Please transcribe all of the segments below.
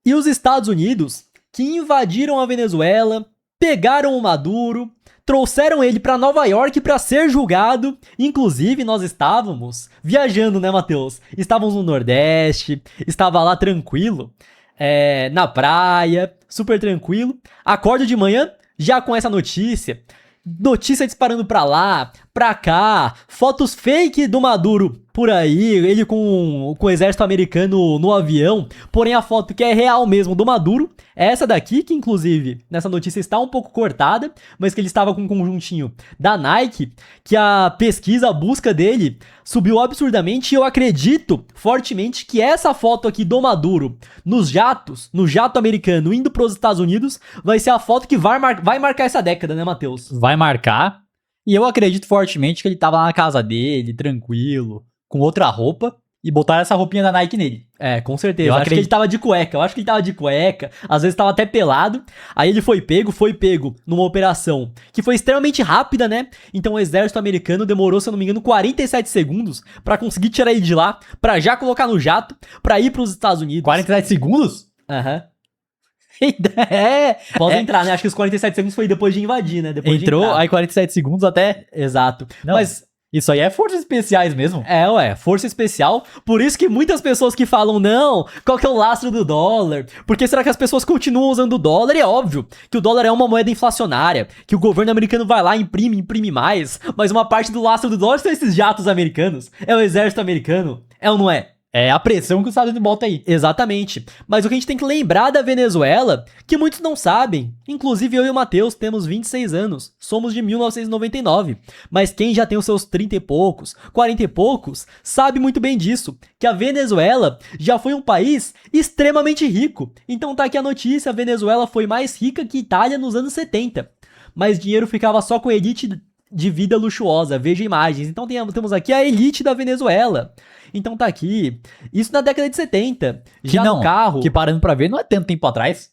E os Estados Unidos, que invadiram a Venezuela, pegaram o Maduro, trouxeram ele para Nova York para ser julgado. Inclusive, nós estávamos viajando, né, Matheus? Estávamos no Nordeste, estava lá tranquilo, na praia, super tranquilo. Acordo de manhã, já com essa notícia. Notícia disparando pra lá, pra cá, fotos fake do Maduro por aí, ele com o exército americano no avião, porém a foto que é real mesmo do Maduro é essa daqui, que inclusive nessa notícia está um pouco cortada, mas que ele estava com um conjuntinho da Nike, que a pesquisa, a busca dele subiu absurdamente, e eu acredito fortemente que essa foto aqui do Maduro nos jatos, no jato americano indo para os Estados Unidos, vai ser a foto que vai marcar essa década, né, Matheus? Vai marcar. E eu acredito fortemente que ele tava lá na casa dele, tranquilo, com outra roupa, e botaram essa roupinha da Nike nele. Com certeza. Eu acho que ele tava de cueca. Às vezes tava até pelado. Aí ele foi pego numa operação que foi extremamente rápida, né? Então o exército americano demorou, se eu não me engano, 47 segundos pra conseguir tirar ele de lá, pra já colocar no jato, pra ir pros Estados Unidos. 47 segundos? Aham. Pode entrar, né? Acho que os 47 segundos foi depois de invadir, né? Depois entrou, aí 47 segundos até... Exato. Não, mas isso aí é forças especiais mesmo. Força especial. Por isso que muitas pessoas que falam, não, qual que é o lastro do dólar? Porque será que as pessoas continuam usando o dólar? E é óbvio que o dólar é uma moeda inflacionária, que o governo americano vai lá, imprime mais, mas uma parte do lastro do dólar são esses jatos americanos, é o exército americano, é ou não é? É a pressão que os Estados Unidos bota aí. Exatamente. Mas o que a gente tem que lembrar da Venezuela, que muitos não sabem, inclusive eu e o Matheus temos 26 anos, somos de 1999, mas quem já tem os seus 30 e poucos, 40 e poucos, sabe muito bem disso, que a Venezuela já foi um país extremamente rico. Então tá aqui a notícia, a Venezuela foi mais rica que Itália nos anos 70, mas dinheiro ficava só com a elite de vida luxuosa, veja imagens. Então temos aqui a elite da Venezuela. Então tá aqui, isso na década de 70, já no carro. Que parando pra ver, não é tanto tempo atrás.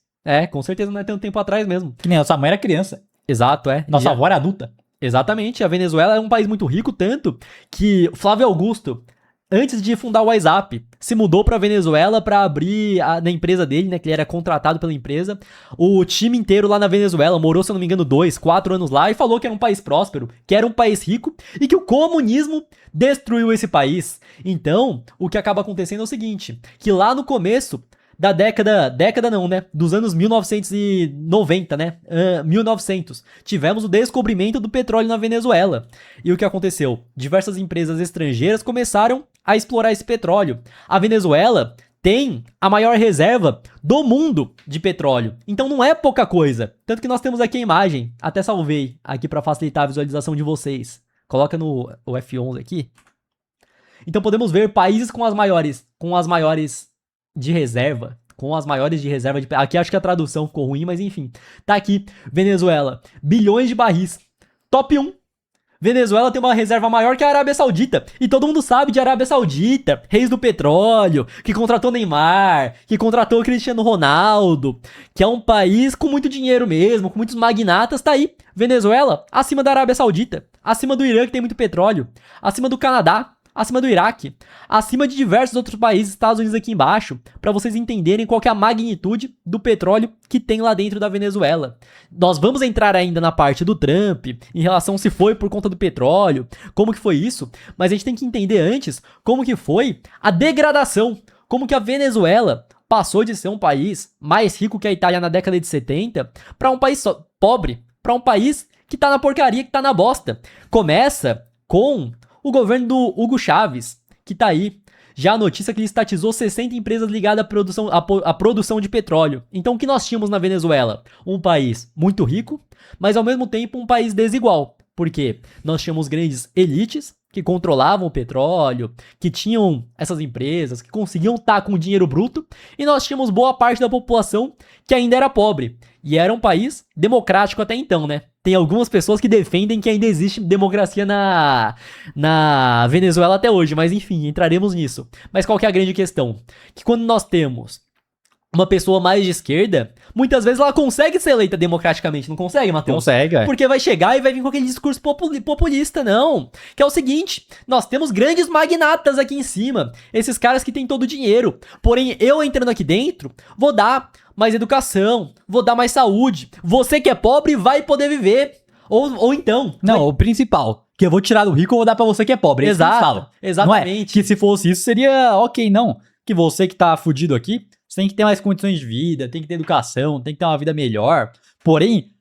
Com certeza não é tanto tempo atrás mesmo. Que nem nossa mãe era criança. Exato, Nossa avó era adulta. Exatamente, a Venezuela é um país muito rico, tanto que Flávio Augusto, antes de fundar o WhatsApp, se mudou pra Venezuela pra abrir na empresa dele, né, que ele era contratado pela empresa, o time inteiro lá na Venezuela, morou, se eu não me engano, 2, 4 anos lá, e falou que era um país próspero, que era um país rico, e que o comunismo destruiu esse país. Então, o que acaba acontecendo é o seguinte, que lá no começo da década não, né, dos anos 1990, né, 1900, tivemos o descobrimento do petróleo na Venezuela. E o que aconteceu? Diversas empresas estrangeiras começaram a explorar esse petróleo. A Venezuela tem a maior reserva do mundo de petróleo. Então não é pouca coisa. Tanto que nós temos aqui a imagem, até salvei aqui para facilitar a visualização de vocês. Coloca no o F11 aqui. Então podemos ver países com as maiores de reserva, aqui acho que a tradução ficou ruim, mas enfim. Tá aqui, Venezuela, bilhões de barris. Top 1. Venezuela tem uma reserva maior que a Arábia Saudita. E todo mundo sabe de Arábia Saudita, reis do petróleo, que contratou Neymar, que contratou Cristiano Ronaldo, que é um país com muito dinheiro mesmo, com muitos magnatas. Tá aí, Venezuela, acima da Arábia Saudita, acima do Irã, que tem muito petróleo, acima do Canadá, acima do Iraque, acima de diversos outros países, Estados Unidos aqui embaixo, para vocês entenderem qual que é a magnitude do petróleo que tem lá dentro da Venezuela. Nós vamos entrar ainda na parte do Trump, em relação se foi por conta do petróleo, como que foi isso, mas a gente tem que entender antes como que foi a degradação, como que a Venezuela passou de ser um país mais rico que a Itália na década de 70 para um país pobre, para um país que tá na porcaria, que tá na bosta. Começa com o governo do Hugo Chávez, que tá aí. Já a notícia que ele estatizou 60 empresas ligadas à produção de petróleo. Então o que nós tínhamos na Venezuela? Um país muito rico, mas ao mesmo tempo um país desigual. Por quê? Nós tínhamos grandes elites que controlavam o petróleo, que tinham essas empresas, que conseguiam estar com dinheiro bruto, e nós tínhamos boa parte da população que ainda era pobre. E era um país democrático até então, né? Tem algumas pessoas que defendem que ainda existe democracia na Venezuela até hoje, mas enfim, entraremos nisso. Mas qual que é a grande questão? Que quando nós temos uma pessoa mais de esquerda, muitas vezes ela consegue ser eleita democraticamente, não consegue, Matheus? Consegue, é. Porque vai chegar e vai vir com aquele discurso populista, não. Que é o seguinte, nós temos grandes magnatas aqui em cima, esses caras que têm todo o dinheiro. Porém, eu entrando aqui dentro, vou dar mais educação, vou dar mais saúde. Você que é pobre vai poder viver. Ou então... Não, o principal, que eu vou tirar do rico e vou dar pra você que é pobre. Exato, exatamente. Não é que se fosse isso seria ok, não. Que você que tá fudido aqui, você tem que ter mais condições de vida, tem que ter educação, tem que ter uma vida melhor. Porém,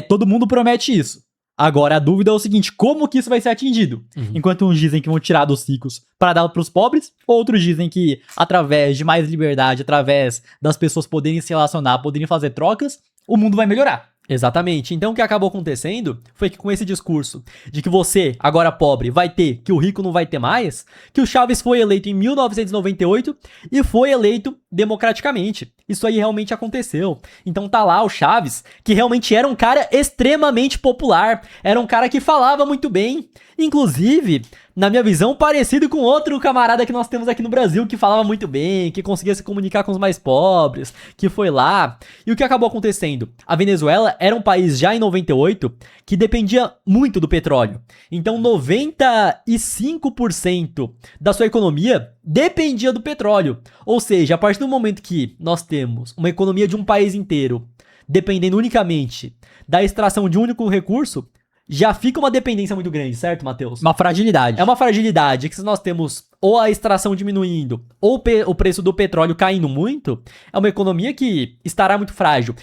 todo mundo promete isso. Agora, a dúvida é o seguinte, como que isso vai ser atingido? Enquanto uns dizem que vão tirar dos ricos para dar pros pobres, outros dizem que através de mais liberdade, através das pessoas poderem se relacionar, poderem fazer trocas, o mundo vai melhorar. Exatamente. Então o que acabou acontecendo foi que com esse discurso de que você, agora pobre, vai ter, que o rico não vai ter mais, que o Chaves foi eleito em 1998 e foi eleito democraticamente. Isso aí realmente aconteceu. Então tá lá o Chaves, que realmente era um cara extremamente popular, era um cara que falava muito bem, inclusive, na minha visão, parecido com outro camarada que nós temos aqui no Brasil, que falava muito bem, que conseguia se comunicar com os mais pobres, que foi lá. E o que acabou acontecendo? A Venezuela era um país já em 98 que dependia muito do petróleo. Então 95% da sua economia dependia do petróleo. Ou seja, a partir do momento que nós temos uma economia de um país inteiro dependendo unicamente da extração de um único recurso, já fica uma dependência muito grande, certo, Matheus? Uma fragilidade. É uma fragilidade que se nós temos ou a extração diminuindo ou o preço do petróleo caindo muito, é uma economia que estará muito frágil.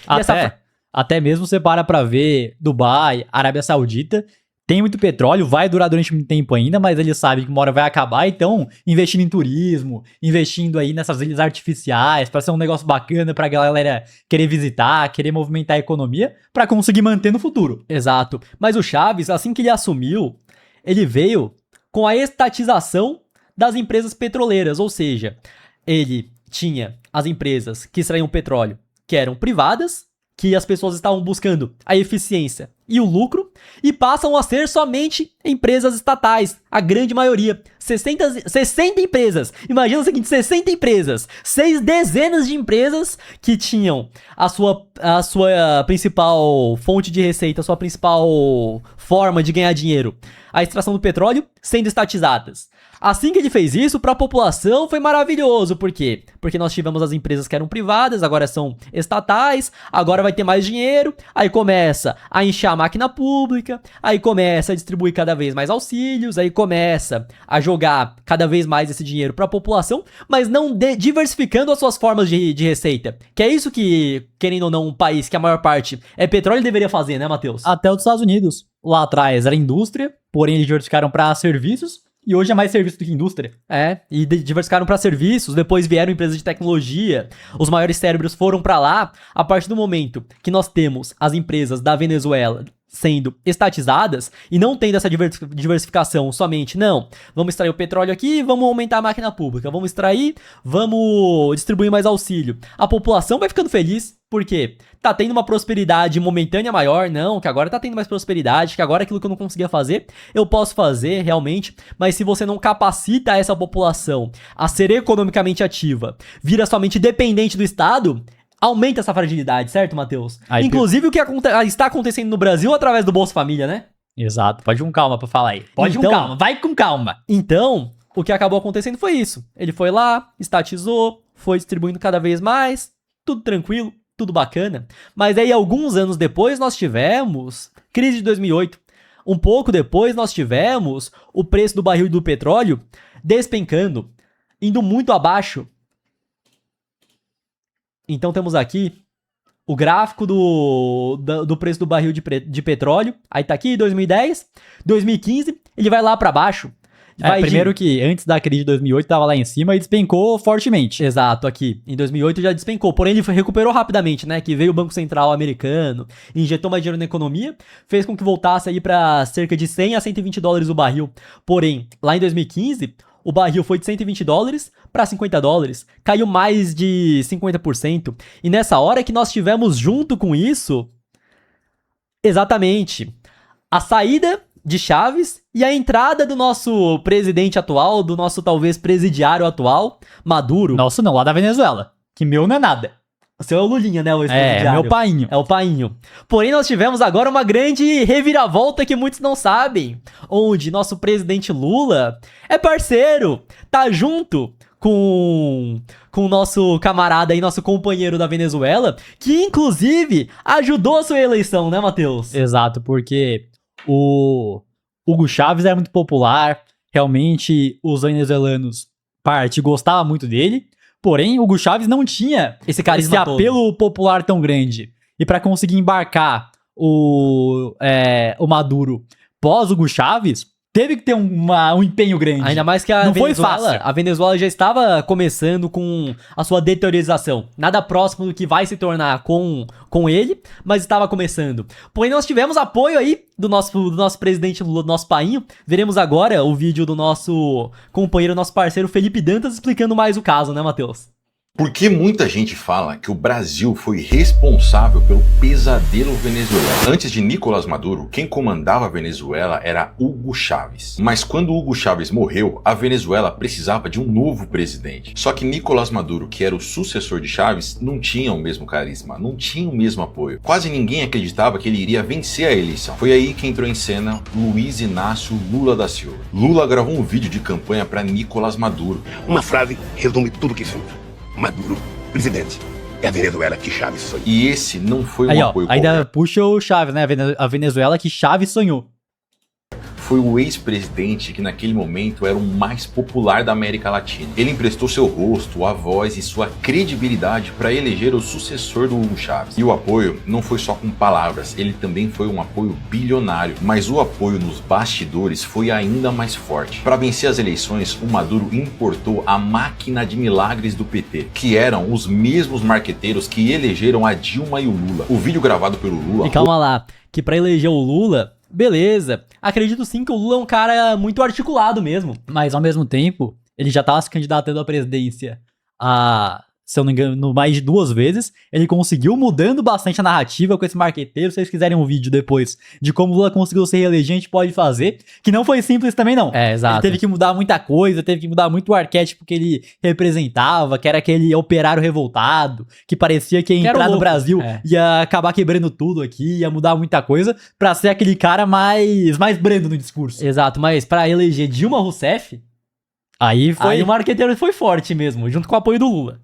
Até mesmo você para pra ver Dubai, Arábia Saudita, tem muito petróleo, vai durar durante muito tempo ainda, mas eles sabem que uma hora vai acabar, então investindo em turismo, investindo aí nessas ilhas artificiais, pra ser um negócio bacana pra galera querer visitar, querer movimentar a economia, pra conseguir manter no futuro. Exato. Mas o Chaves, assim que ele assumiu, ele veio com a estatização das empresas petroleiras, ou seja, ele tinha as empresas que extraíam petróleo, que eram privadas, que as pessoas estavam buscando a eficiência e o lucro, e passam a ser somente empresas estatais, a grande maioria. 60 empresas. Imagina o seguinte, 60 empresas. 6 dezenas de empresas que tinham a sua principal fonte de receita, a sua principal forma de ganhar dinheiro, a extração do petróleo, sendo estatizadas. Assim que ele fez isso, para a população foi maravilhoso. Por quê? Porque nós tivemos as empresas que eram privadas, agora são estatais, agora vai ter mais dinheiro, aí começa a inchar a máquina pública, aí começa a distribuir cada vez mais auxílios, aí começa a jogar cada vez mais esse dinheiro para a população, mas não diversificando as suas formas de receita. Que é isso que, querendo ou não, um país que a maior parte é petróleo deveria fazer, né, Matheus? Até os Estados Unidos. Lá atrás era indústria, porém eles diversificaram para serviços, e hoje é mais serviço do que indústria. E diversificaram para serviços, depois vieram empresas de tecnologia, os maiores cérebros foram para lá. A partir do momento que nós temos as empresas da Venezuela sendo estatizadas e não tendo essa diversificação somente, não, vamos extrair o petróleo aqui, vamos aumentar a máquina pública, vamos extrair, vamos distribuir mais auxílio. A população vai ficando feliz, porque tá tendo uma prosperidade momentânea maior, não, que agora tá tendo mais prosperidade, que agora aquilo que eu não conseguia fazer, eu posso fazer realmente, mas se você não capacita essa população a ser economicamente ativa, vira somente dependente do Estado, aumenta essa fragilidade, certo, Matheus? Inclusive o que está acontecendo no Brasil através do Bolsa Família, né? Exato, pode ir com calma pra falar aí. Pode ir com calma, vai com calma. Então, o que acabou acontecendo foi isso. Ele foi lá, estatizou, foi distribuindo cada vez mais, tudo tranquilo, tudo bacana. Mas aí, alguns anos depois, nós tivemos crise de 2008. Um pouco depois, nós tivemos o preço do barril do petróleo despencando, indo muito abaixo. Então temos aqui o gráfico do preço do barril de petróleo. Aí tá aqui 2010, 2015, ele vai lá pra baixo. Primeiro que antes da crise de 2008 tava lá em cima e despencou fortemente. Exato, aqui. Em 2008 já despencou, porém ele recuperou rapidamente, né? Que veio o Banco Central americano, injetou mais dinheiro na economia, fez com que voltasse aí pra cerca de 100 a 120 dólares o barril. Porém, lá em 2015... o barril foi de 120 dólares para 50 dólares, caiu mais de 50%. E nessa hora que nós tivemos junto com isso, exatamente, a saída de Chaves e a entrada do nosso presidente atual, do nosso talvez presidiário atual, Maduro. Nosso não, lá da Venezuela, que meu não é nada. O seu é o Lulinha, né? O Meu painho. É o painho. Porém, nós tivemos agora uma grande reviravolta que muitos não sabem. Onde nosso presidente Lula é parceiro, tá junto com o nosso camarada aí, nosso companheiro da Venezuela, que inclusive ajudou a sua eleição, né, Matheus? Exato, porque o Hugo Chávez era muito popular, realmente os venezuelanos gostavam muito dele, porém Hugo Chávez não tinha Esse carisma todo. apelo popular tão grande. E para conseguir embarcar o Maduro pós Hugo Chávez, teve que ter um empenho grande. Ainda mais que Não foi fácil. A Venezuela já estava começando com a sua deteriorização. Nada próximo do que vai se tornar com ele, mas estava começando. Porém, nós tivemos apoio aí do nosso presidente Lula, do nosso painho. Veremos agora o vídeo do nosso companheiro, nosso parceiro Felipe Dantas explicando mais o caso, né, Matheus? Porque muita gente fala que o Brasil foi responsável pelo pesadelo venezuelano. Antes de Nicolás Maduro, quem comandava a Venezuela era Hugo Chávez. Mas quando Hugo Chávez morreu, a Venezuela precisava de um novo presidente. Só que Nicolás Maduro, que era o sucessor de Chávez, não tinha o mesmo carisma, não tinha o mesmo apoio. Quase ninguém acreditava que ele iria vencer a eleição. Foi aí que entrou em cena Luiz Inácio Lula da Silva. Lula gravou um vídeo de campanha para Nicolás Maduro. Uma frase resume tudo o que somos. Maduro, presidente. É a Venezuela que Chávez sonhou. E esse não foi um Aí, apoio ainda qualquer. puxa o Chávez, né? A Venezuela que Chávez sonhou. Foi o ex-presidente que naquele momento era o mais popular da América Latina. Ele emprestou seu rosto, a voz e sua credibilidade para eleger o sucessor do Hugo Chávez. E o apoio não foi só com palavras, ele também foi um apoio bilionário. Mas o apoio nos bastidores foi ainda mais forte. Para vencer as eleições, o Maduro importou a máquina de milagres do PT, que eram os mesmos marqueteiros que elegeram a Dilma e o Lula. O vídeo gravado pelo Lula... E calma lá, que pra eleger o Lula, beleza. Acredito sim que o Lula é um cara muito articulado mesmo. Mas ao mesmo tempo, ele já tava se candidatando à presidência se eu não me engano, mais de 2 vezes. Ele conseguiu mudando bastante a narrativa com esse marqueteiro. Se vocês quiserem um vídeo depois de como o Lula conseguiu se reeleger, a gente pode fazer. Que não foi simples também, não. É, exato. Ele teve que mudar muita coisa, teve que mudar muito o arquétipo que ele representava, que era aquele operário revoltado, que parecia que ia entrar no Brasil, ia acabar quebrando tudo aqui, ia mudar muita coisa, pra ser aquele cara mais brando no discurso. Exato, mas pra eleger Dilma Rousseff, aí o marqueteiro foi forte mesmo, junto com o apoio do Lula.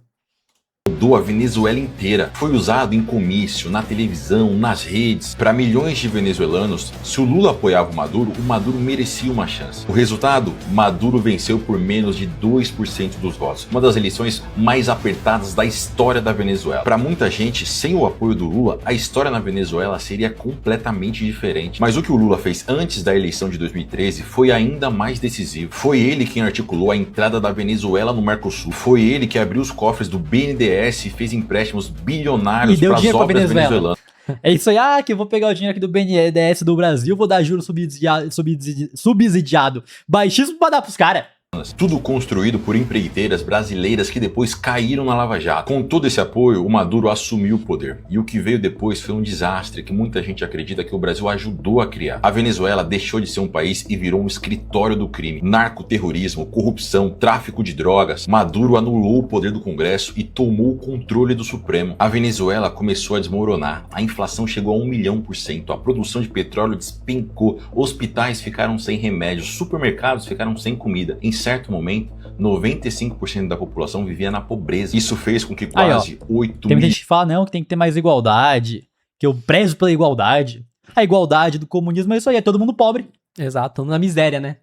Mudou a Venezuela inteira. Foi usado em comício, na televisão, nas redes. Para milhões de venezuelanos, se o Lula apoiava o Maduro merecia uma chance. O resultado? Maduro venceu por menos de 2% dos votos. Uma das eleições mais apertadas da história da Venezuela. Para muita gente, sem o apoio do Lula, a história na Venezuela seria completamente diferente. Mas o que o Lula fez antes da eleição de 2013 foi ainda mais decisivo. Foi ele quem articulou a entrada da Venezuela no Mercosul. Foi ele que abriu os cofres do BNDES e fez empréstimos bilionários para as obras venezuelanas. É isso aí, que eu vou pegar o dinheiro aqui do BNDES do Brasil, vou dar juros subsidiado baixíssimo pra dar pros caras. Tudo construído por empreiteiras brasileiras que depois caíram na Lava Jato. Com todo esse apoio, o Maduro assumiu o poder. E o que veio depois foi um desastre que muita gente acredita que o Brasil ajudou a criar. A Venezuela deixou de ser um país e virou um escritório do crime. Narcoterrorismo, corrupção, tráfico de drogas. Maduro anulou o poder do Congresso e tomou o controle do Supremo. A Venezuela começou a desmoronar. A inflação chegou a 1.000.000%. A produção de petróleo despencou. Hospitais ficaram sem remédios. Supermercados ficaram sem comida. Em certo momento, 95% da população vivia na pobreza. Isso fez com que quase 8 Tem muita gente que fala, não, que tem que ter mais igualdade, que eu prezo pela igualdade. A igualdade do comunismo é isso aí, é todo mundo pobre. Exato, na miséria, né?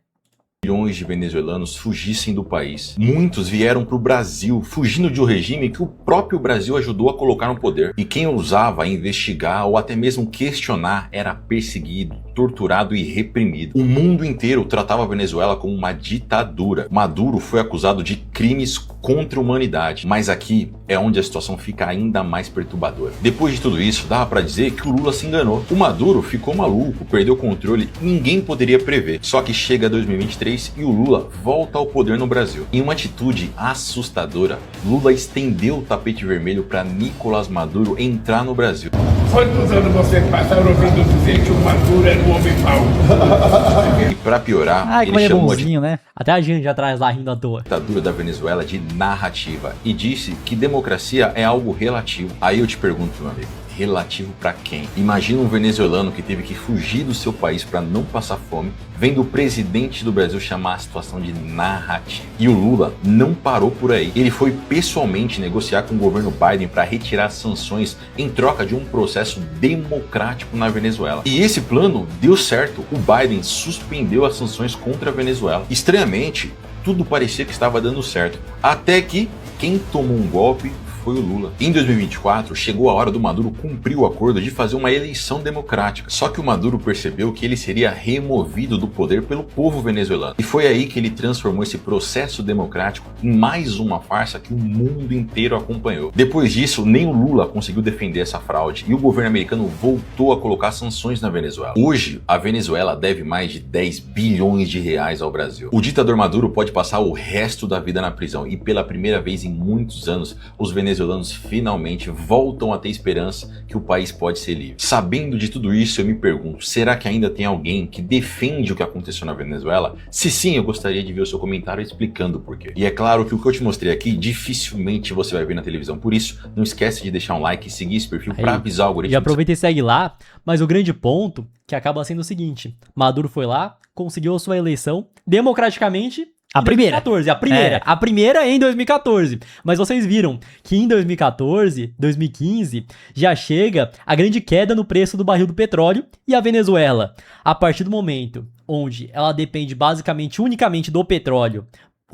Milhões de venezuelanos fugissem do país. Muitos vieram para o Brasil, fugindo de um regime que o próprio Brasil ajudou a colocar no poder. E quem ousava investigar ou até mesmo questionar era perseguido, torturado e reprimido. O mundo inteiro tratava a Venezuela como uma ditadura. Maduro foi acusado de crimes contra a humanidade. Mas aqui é onde a situação fica ainda mais perturbadora. Depois de tudo isso, dava para dizer que o Lula se enganou. O Maduro ficou maluco, perdeu o controle, ninguém poderia prever. Só que chega 2023 e o Lula volta ao poder no Brasil. Em uma atitude assustadora, Lula estendeu o tapete vermelho para Nicolás Maduro entrar no Brasil. Quantos anos vocês passaram ouvindo dizer que o Maduro era um homem mau. E pra piorar, Ai, como ele ele é chamou a bonzinho, né? Até a gente atrás lá rindo à toa. ditadura da Venezuela de narrativa e disse que democracia é algo relativo. Aí eu te pergunto, meu amigo, relativo pra quem? Imagina um venezuelano que teve que fugir do seu país para não passar fome, vendo o presidente do Brasil chamar a situação de narrativa. E o Lula não parou por aí. Ele foi pessoalmente negociar com o governo Biden para retirar sanções em troca de um processo democrático na Venezuela. E esse plano deu certo. O Biden suspendeu as sanções contra a Venezuela. Estranhamente, tudo parecia que estava dando certo. Até que quem tomou um golpe foi o Lula. Em 2024, chegou a hora do Maduro cumprir o acordo de fazer uma eleição democrática. Só que o Maduro percebeu que ele seria removido do poder pelo povo venezuelano. E foi aí que ele transformou esse processo democrático em mais uma farsa que o mundo inteiro acompanhou. Depois disso, nem o Lula conseguiu defender essa fraude e o governo americano voltou a colocar sanções na Venezuela. Hoje, a Venezuela deve mais de 10 bilhões de reais ao Brasil. O ditador Maduro pode passar o resto da vida na prisão e pela primeira vez em muitos anos, os venezuelanos finalmente voltam a ter esperança que o país pode ser livre. Sabendo de tudo isso, eu me pergunto, será que ainda tem alguém que defende o que aconteceu na Venezuela? Se sim, eu gostaria de ver o seu comentário explicando o porquê. E é claro que o que eu te mostrei aqui, dificilmente você vai ver na televisão. Por isso, não esquece de deixar um like e seguir esse perfil para avisar o algoritmo. E aproveita e segue lá, mas o grande ponto que acaba sendo o seguinte, Maduro foi lá, conseguiu a sua eleição democraticamente. A primeira. 2014, a primeira em 2014. Mas vocês viram que em 2014, 2015, já chega a grande queda no preço do barril do petróleo e a Venezuela, a partir do momento onde ela depende basicamente, unicamente do petróleo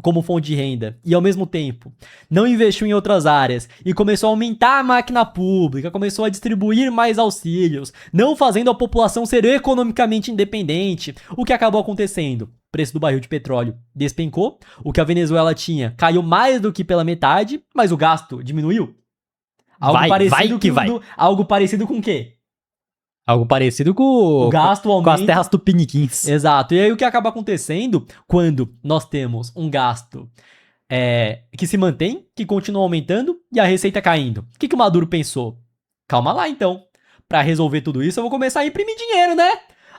como fonte de renda e ao mesmo tempo não investiu em outras áreas e começou a aumentar a máquina pública, começou a distribuir mais auxílios, não fazendo a população ser economicamente independente, o que acabou acontecendo? O preço do barril de petróleo despencou, o que a Venezuela tinha caiu mais do que pela metade, mas o gasto diminuiu. Algo parecido com o quê? Algo parecido com O gasto aumenta. com as terras tupiniquins. Exato. E aí o que acaba acontecendo quando nós temos um gasto que se mantém, que continua aumentando e a receita caindo? O que o Maduro pensou? Calma lá então. Pra resolver tudo isso eu vou começar a imprimir dinheiro, né?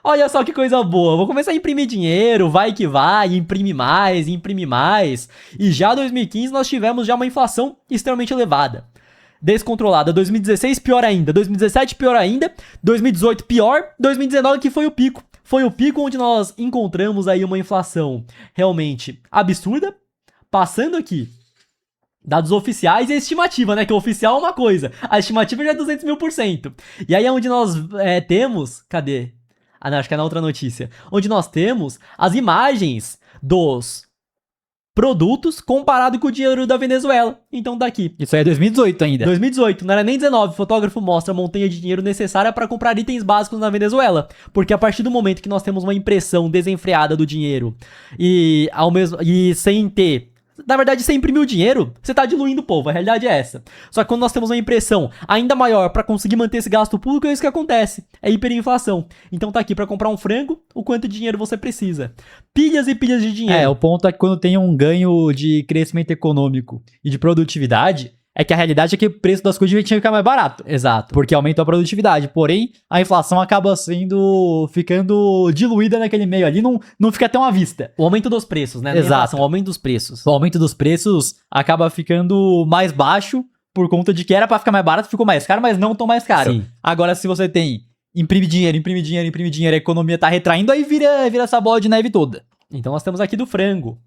Olha só que coisa boa. Eu vou começar a imprimir dinheiro, vai que vai, imprime mais, imprime mais. E já em 2015 nós tivemos já uma inflação extremamente elevada. Descontrolada. 2016 pior ainda, 2017 pior ainda, 2018 pior, 2019 que foi o pico. Foi o pico onde nós encontramos aí uma inflação realmente absurda, passando aqui dados oficiais e a estimativa, né? Que o oficial é uma coisa, a estimativa já é 200 mil%. E aí é onde nós temos, cadê? Ah não, acho que é na outra notícia. Onde nós temos as imagens dos produtos comparado com o dinheiro da Venezuela. Então daqui. Isso aí é 2018 ainda. 2018, não era nem 19. O fotógrafo mostra a montanha de dinheiro necessária para comprar itens básicos na Venezuela. Porque a partir do momento que nós temos uma impressão desenfreada do dinheiro e sem ter... Na verdade, sem imprimir o dinheiro, você tá diluindo o povo, a realidade é essa. Só que quando nós temos uma impressão ainda maior para conseguir manter esse gasto público, é isso que acontece. É hiperinflação. Então tá aqui para comprar um frango, o quanto de dinheiro você precisa. Pilhas e pilhas de dinheiro. O ponto é que quando tem um ganho de crescimento econômico e de produtividade, é que a realidade é que o preço das coisas tinha que ficar mais barato. Exato. Porque aumenta a produtividade. Porém, a inflação acaba ficando diluída naquele meio ali, não fica tão à vista. O aumento dos preços, né? Exato. O aumento dos preços. O aumento dos preços acaba ficando mais baixo por conta de que era pra ficar mais barato, ficou mais caro, mas não tão mais caro. Sim. Agora, se você tem imprime dinheiro, a economia tá retraindo, aí vira essa bola de neve toda. Então nós temos aqui do frango.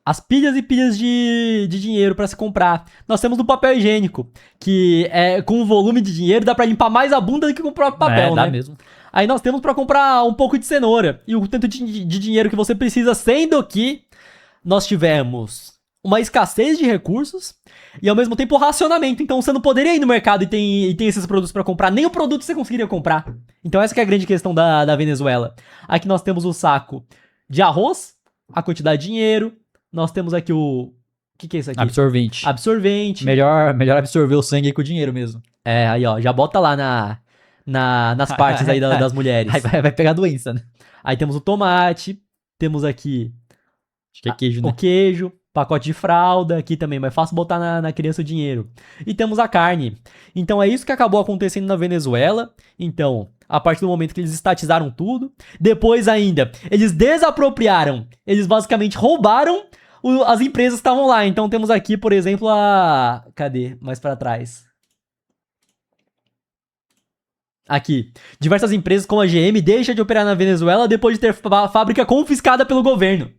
As pilhas e pilhas de dinheiro para se comprar. Nós temos do papel higiênico, que com o volume de dinheiro dá para limpar mais a bunda do que com o próprio papel, né? Dá mesmo. Aí nós temos para comprar um pouco de cenoura e o tanto de dinheiro que você precisa, sendo que nós tivemos uma escassez de recursos e ao mesmo tempo racionamento. Então você não poderia ir no mercado e tem esses produtos para comprar, nem o produto você conseguiria comprar. Então essa que é a grande questão da Venezuela. Aqui nós temos o saco de arroz, a quantidade de dinheiro. Nós temos aqui o que é isso aqui? Absorvente. Melhor absorver o sangue com o dinheiro mesmo. Aí ó, já bota lá nas partes aí das mulheres. Aí vai pegar doença, né? Aí temos o tomate, temos aqui acho que é queijo, né? O queijo, pacote de fralda, aqui também, mas é fácil botar na criança o dinheiro. E temos a carne. Então é isso que acabou acontecendo na Venezuela. Então, a partir do momento que eles estatizaram tudo. Depois ainda, eles desapropriaram, eles basicamente roubaram as empresas que estavam lá. Então temos aqui, por exemplo, cadê? Mais pra trás. Aqui. Diversas empresas como a GM deixam de operar na Venezuela depois de ter a fábrica confiscada pelo governo.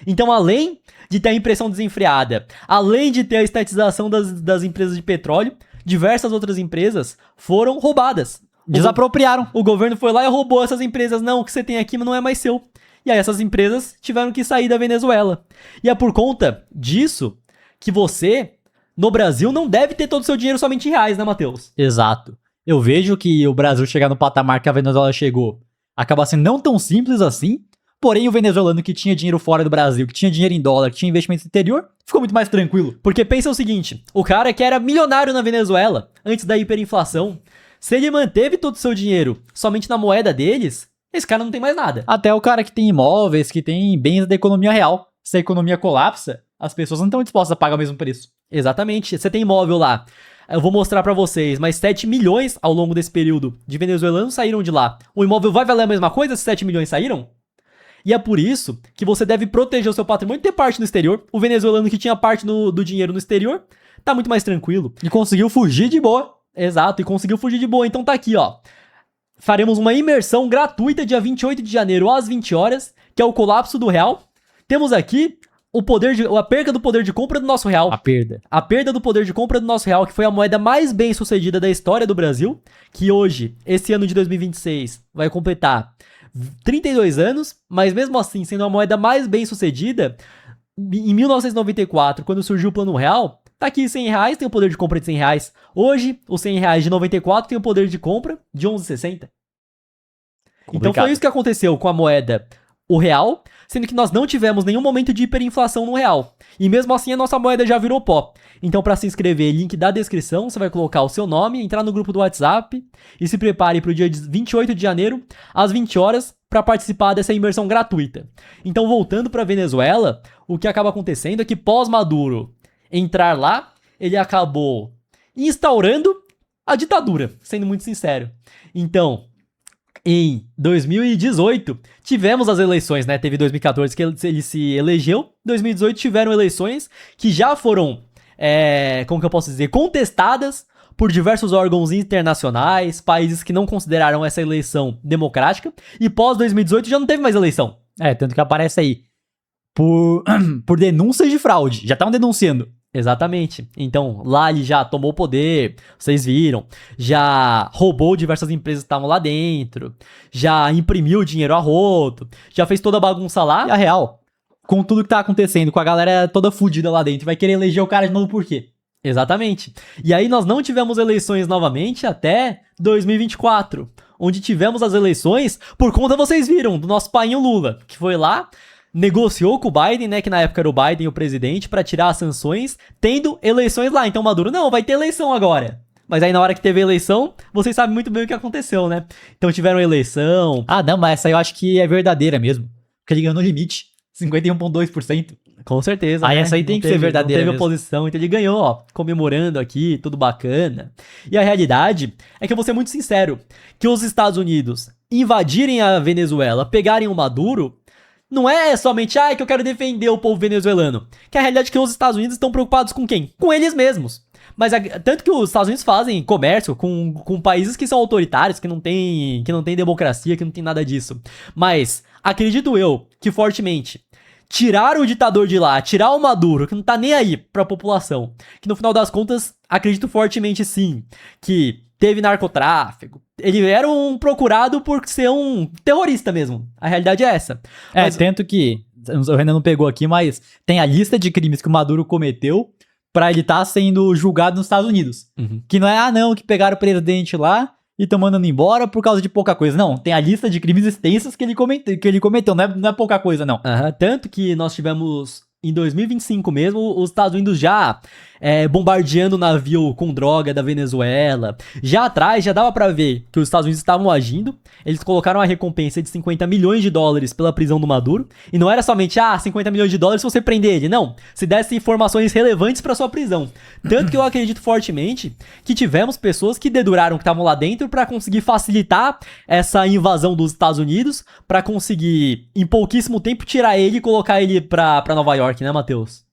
Então, além de ter a impressão desenfreada, além de ter a estatização das empresas de petróleo, diversas outras empresas foram roubadas. Desapropriaram. O governo foi lá e roubou essas empresas. Não, o que você tem aqui não é mais seu. E aí essas empresas tiveram que sair da Venezuela. E é por conta disso que você, no Brasil, não deve ter todo o seu dinheiro somente em reais, né, Matheus? Exato. Eu vejo que o Brasil chegar no patamar que a Venezuela chegou acaba sendo não tão simples assim, porém o venezuelano que tinha dinheiro fora do Brasil, que tinha dinheiro em dólar, que tinha investimento no exterior, ficou muito mais tranquilo. Porque pensa o seguinte, o cara que era milionário na Venezuela, antes da hiperinflação, se ele manteve todo o seu dinheiro somente na moeda deles, esse cara não tem mais nada. Até o cara que tem imóveis, que tem bens da economia real. Se a economia colapsa, as pessoas não estão dispostas a pagar o mesmo preço. Exatamente, você tem imóvel lá. Eu vou mostrar pra vocês, mas 7 milhões ao longo desse período de venezuelanos saíram de lá. O imóvel vai valer a mesma coisa se 7 milhões saíram? E é por isso que você deve proteger o seu patrimônio e ter parte no exterior. O venezuelano que tinha parte do dinheiro no exterior tá muito mais tranquilo. E conseguiu fugir de boa. Exato, e conseguiu fugir de boa. Então tá aqui, ó. Faremos uma imersão gratuita dia 28 de janeiro às 20 horas, que é o colapso do real. Temos aqui a perda do poder de compra do nosso real. A perda do poder de compra do nosso real, que foi a moeda mais bem sucedida da história do Brasil, que hoje, esse ano de 2026, vai completar 32 anos, mas mesmo assim, sendo a moeda mais bem sucedida, em 1994, quando surgiu o Plano Real, tá aqui 100 reais, tem o poder de compra de 100 reais. Hoje, os 100 reais de 94 tem o poder de compra de 11,60. Então foi isso que aconteceu com a moeda, o real, sendo que nós não tivemos nenhum momento de hiperinflação no real. E mesmo assim a nossa moeda já virou pó. Então para se inscrever, link da descrição, você vai colocar o seu nome, entrar no grupo do WhatsApp e se prepare para o dia 28 de janeiro, às 20 horas, para participar dessa imersão gratuita. Então voltando para Venezuela, o que acaba acontecendo é que pós-Maduro entrar lá, ele acabou instaurando a ditadura, sendo muito sincero. Então, em 2018, tivemos as eleições, né? Teve 2014 que ele se elegeu. 2018 tiveram eleições que já foram, como que eu posso dizer, contestadas por diversos órgãos internacionais, países que não consideraram essa eleição democrática. E pós 2018 já não teve mais eleição. Tanto que aparece aí por denúncias de fraude. Já estavam denunciando. Exatamente. Então, lá ele já tomou o poder, vocês viram, já roubou diversas empresas que estavam lá dentro, já imprimiu dinheiro a rodo, já fez toda a bagunça lá. E a real, com tudo que tá acontecendo, com a galera toda fudida lá dentro, vai querer eleger o cara de novo por quê? Exatamente. E aí nós não tivemos eleições novamente até 2024, onde tivemos as eleições por conta, vocês viram, do nosso painho Lula, que foi lá, negociou com o Biden, né, que na época era o Biden o presidente, pra tirar as sanções, tendo eleições lá. Então Maduro, não, vai ter eleição agora. Mas aí na hora que teve eleição, vocês sabem muito bem o que aconteceu, né? Então tiveram eleição. Ah, não, mas essa aí eu acho que é verdadeira mesmo. Porque ele ganhou no limite, 51,2%. Com certeza. Aí né? essa aí tem que ser verdadeira Não teve mesmo. oposição, então ele ganhou, ó, comemorando aqui, tudo bacana. E a realidade é que eu vou ser muito sincero, que os Estados Unidos invadirem a Venezuela, pegarem o Maduro, não é somente, que eu quero defender o povo venezuelano. Que a realidade é que os Estados Unidos estão preocupados com quem? Com eles mesmos. Mas tanto que os Estados Unidos fazem comércio com países que são autoritários, que não tem democracia, que não tem nada disso. Mas acredito eu que fortemente tirar o ditador de lá, tirar o Maduro, que não tá nem aí pra população, que no final das contas, acredito fortemente sim, que teve narcotráfico, ele era um procurado por ser um terrorista mesmo, a realidade é essa. Mas tanto que, o Renan não pegou aqui, mas tem a lista de crimes que o Maduro cometeu pra ele estar sendo julgado nos Estados Unidos. Uhum. Que não é, não, que pegaram o presidente lá e estão mandando embora por causa de pouca coisa. Não, tem a lista de crimes extensas que ele cometeu, não é pouca coisa, não. Tanto que nós tivemos, em 2025 mesmo, os Estados Unidos já bombardeando o navio com droga da Venezuela. Já atrás, já dava pra ver que os Estados Unidos estavam agindo. Eles colocaram uma recompensa de 50 milhões de dólares pela prisão do Maduro. E não era somente, 50 milhões de dólares se você prender ele. Não, se desse informações relevantes pra sua prisão. Tanto que eu acredito fortemente que tivemos pessoas que deduraram que estavam lá dentro pra conseguir facilitar essa invasão dos Estados Unidos, pra conseguir, em pouquíssimo tempo, tirar ele e colocar ele pra Nova York, né, Matheus?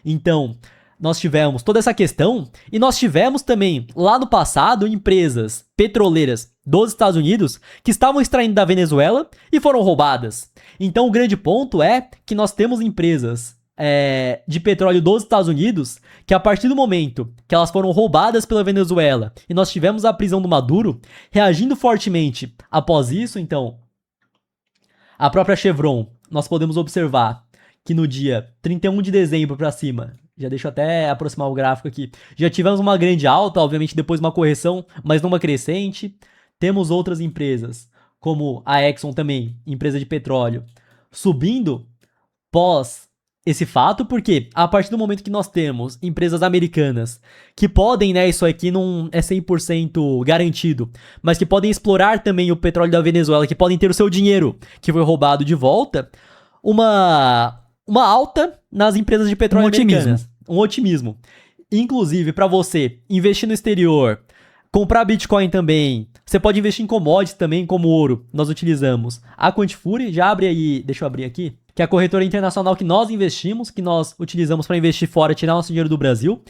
Então, nós tivemos toda essa questão e nós tivemos também, lá no passado, empresas petroleiras dos Estados Unidos que estavam extraindo da Venezuela e foram roubadas. Então, o grande ponto é que nós temos empresas de petróleo dos Estados Unidos que, a partir do momento que elas foram roubadas pela Venezuela e nós tivemos a prisão do Maduro, reagindo fortemente após isso, então, a própria Chevron, nós podemos observar que no dia 31 de dezembro para cima, já deixa eu até aproximar o gráfico aqui, já tivemos uma grande alta, obviamente depois uma correção, mas não uma crescente. Temos outras empresas, como a Exxon também, empresa de petróleo, subindo pós esse fato, porque a partir do momento que nós temos empresas americanas que podem, né, isso aqui não é 100% garantido, mas que podem explorar também o petróleo da Venezuela, que podem ter o seu dinheiro que foi roubado de volta, uma alta nas empresas de petróleo americanas. Um otimismo. Inclusive, para você investir no exterior, comprar Bitcoin também, você pode investir em commodities também, como ouro. Nós utilizamos a Quantifury, já abre aí, deixa eu abrir aqui, que é a corretora internacional que nós investimos, que nós utilizamos para investir fora, tirar nosso dinheiro do Brasil.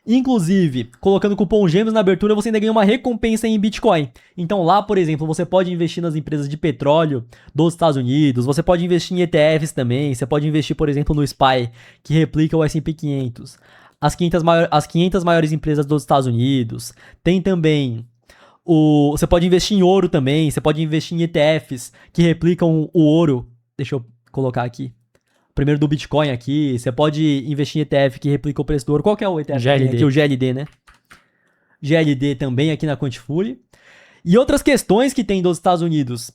Inclusive, colocando o cupom GEMES na abertura, você ainda ganha uma recompensa em Bitcoin. Então lá, por exemplo, você pode investir nas empresas de petróleo dos Estados Unidos, você pode investir em ETFs também, você pode investir, por exemplo, no SPY, que replica o S&P 500. As 500 maiores empresas dos Estados Unidos. Tem também você pode investir em ouro também, você pode investir em ETFs que replicam o ouro. Deixa eu colocar aqui. Primeiro do Bitcoin aqui, você pode investir em ETF que replica o preço do ouro. Qual que é o ETF? GLD. Aqui, o GLD, né? GLD também aqui na Quantifury. E outras questões que tem dos Estados Unidos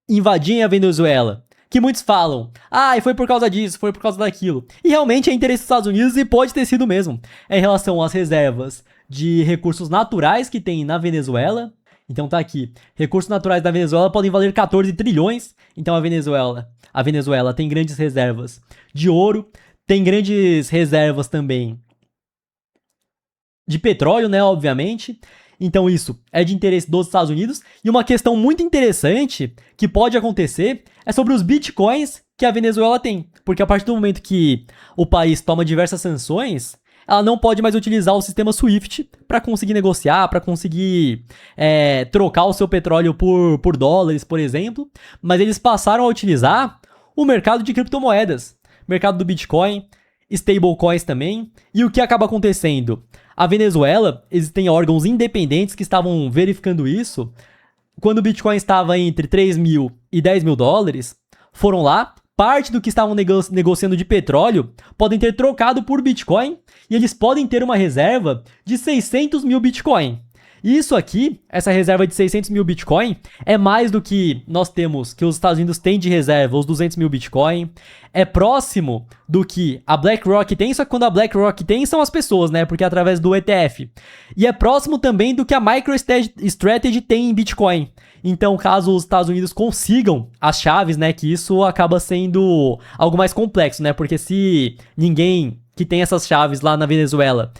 invadirem a Venezuela, que muitos falam, e foi por causa disso, foi por causa daquilo. E realmente é interesse dos Estados Unidos e pode ter sido mesmo. É em relação às reservas de recursos naturais que tem na Venezuela. Então tá aqui, recursos naturais da Venezuela podem valer 14 trilhões. Então a Venezuela tem grandes reservas de ouro, tem grandes reservas também de petróleo, né, obviamente. Então isso é de interesse dos Estados Unidos. E uma questão muito interessante que pode acontecer é sobre os bitcoins que a Venezuela tem. Porque a partir do momento que o país toma diversas sanções, ela não pode mais utilizar o sistema SWIFT para conseguir negociar, para conseguir trocar o seu petróleo por dólares, por exemplo. Mas eles passaram a utilizar o mercado de criptomoedas, mercado do Bitcoin, stablecoins também. E o que acaba acontecendo? A Venezuela, existem órgãos independentes que estavam verificando isso. Quando o Bitcoin estava entre 3 mil e 10 mil dólares, foram lá, parte do que estavam negociando de petróleo podem ter trocado por Bitcoin e eles podem ter uma reserva de 600 mil Bitcoin. Isso aqui, essa reserva de 600 mil Bitcoin, é mais do que nós temos, que os Estados Unidos têm de reserva, os 200 mil Bitcoin. É próximo do que a BlackRock tem, só que quando a BlackRock tem são as pessoas, né? Porque é através do ETF. E é próximo também do que a MicroStrategy tem em Bitcoin. Então, caso os Estados Unidos consigam as chaves, né? Que isso acaba sendo algo mais complexo, né? Porque se ninguém que tem essas chaves lá na Venezuela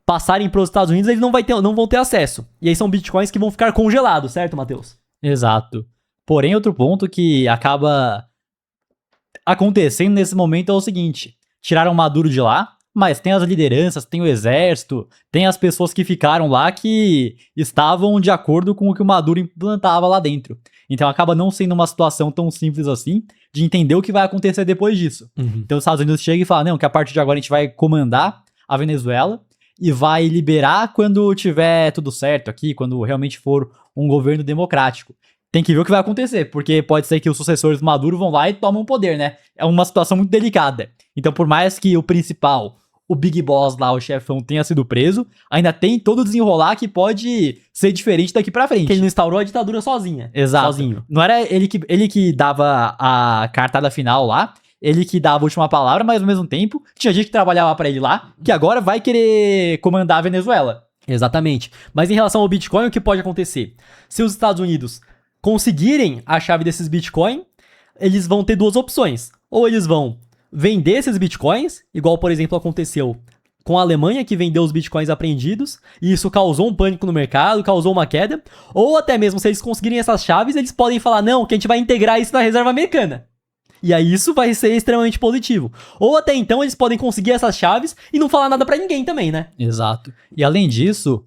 passarem para os Estados Unidos, eles não vão ter acesso. E aí são bitcoins que vão ficar congelados, certo, Matheus? Exato. Porém, outro ponto que acaba acontecendo nesse momento é o seguinte: tiraram Maduro de lá, mas tem as lideranças, tem o exército, tem as pessoas que ficaram lá que estavam de acordo com o que o Maduro implantava lá dentro. Então acaba não sendo uma situação tão simples assim de entender o que vai acontecer depois disso. Então os Estados Unidos chegam e falam, não, que a partir de agora a gente vai comandar a Venezuela e vai liberar quando tiver tudo certo aqui, quando realmente for um governo democrático. Tem que ver o que vai acontecer, porque pode ser que os sucessores do Maduro vão lá e tomam o poder, né? É uma situação muito delicada. Então, por mais que o principal, o Big Boss lá, o chefão, tenha sido preso, ainda tem todo o desenrolar que pode ser diferente daqui pra frente. Que ele não instaurou a ditadura sozinha. Exato. Sozinho. Não era ele que dava a cartada final lá, ele que dava a última palavra, mas ao mesmo tempo tinha gente que trabalhava pra ele lá, que agora vai querer comandar a Venezuela. Exatamente. Mas em relação ao Bitcoin, o que pode acontecer? Se os Estados Unidos conseguirem a chave desses Bitcoin, eles vão ter duas opções. Ou eles vão vender esses Bitcoins, igual, por exemplo, aconteceu com a Alemanha, que vendeu os Bitcoins apreendidos, e isso causou um pânico no mercado, causou uma queda. Ou até mesmo, se eles conseguirem essas chaves, eles podem falar, não, que a gente vai integrar isso na reserva americana. E aí isso vai ser extremamente positivo. Ou até então eles podem conseguir essas chaves e não falar nada pra ninguém também, né? Exato. E além disso,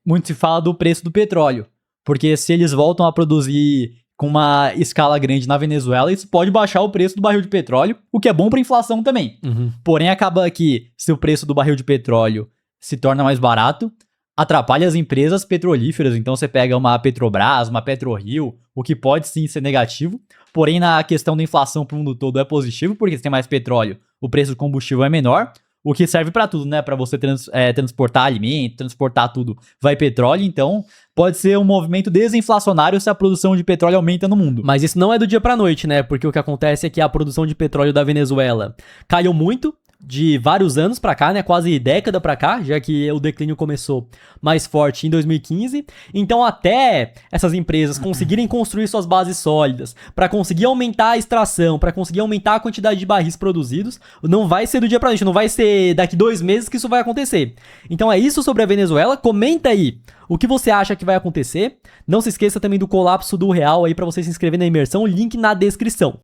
muito se fala do preço do petróleo. Porque se eles voltam a produzir com uma escala grande na Venezuela, isso pode baixar o preço do barril de petróleo, o que é bom para a inflação também. Porém, acaba que se o preço do barril de petróleo se torna mais barato, atrapalha as empresas petrolíferas. Então você pega uma Petrobras, uma PetroRio, o que pode sim ser negativo. Porém, na questão da inflação para o mundo todo é positivo, porque se tem mais petróleo, o preço do combustível é menor. O que serve para tudo, né? Para você transportar alimento, transportar tudo, vai petróleo. Então, pode ser um movimento desinflacionário se a produção de petróleo aumenta no mundo. Mas isso não é do dia pra noite, né? Porque o que acontece é que a produção de petróleo da Venezuela caiu muito de vários anos pra cá, né? Quase década pra cá, já que o declínio começou mais forte em 2015. Então, até essas empresas conseguirem construir suas bases sólidas, pra conseguir aumentar a extração, pra conseguir aumentar a quantidade de barris produzidos, não vai ser do dia pra noite, não vai ser daqui 2 meses que isso vai acontecer. Então é isso sobre a Venezuela. Comenta aí o que você acha que vai acontecer. Não se esqueça também do colapso do real aí pra você se inscrever na imersão, link na descrição.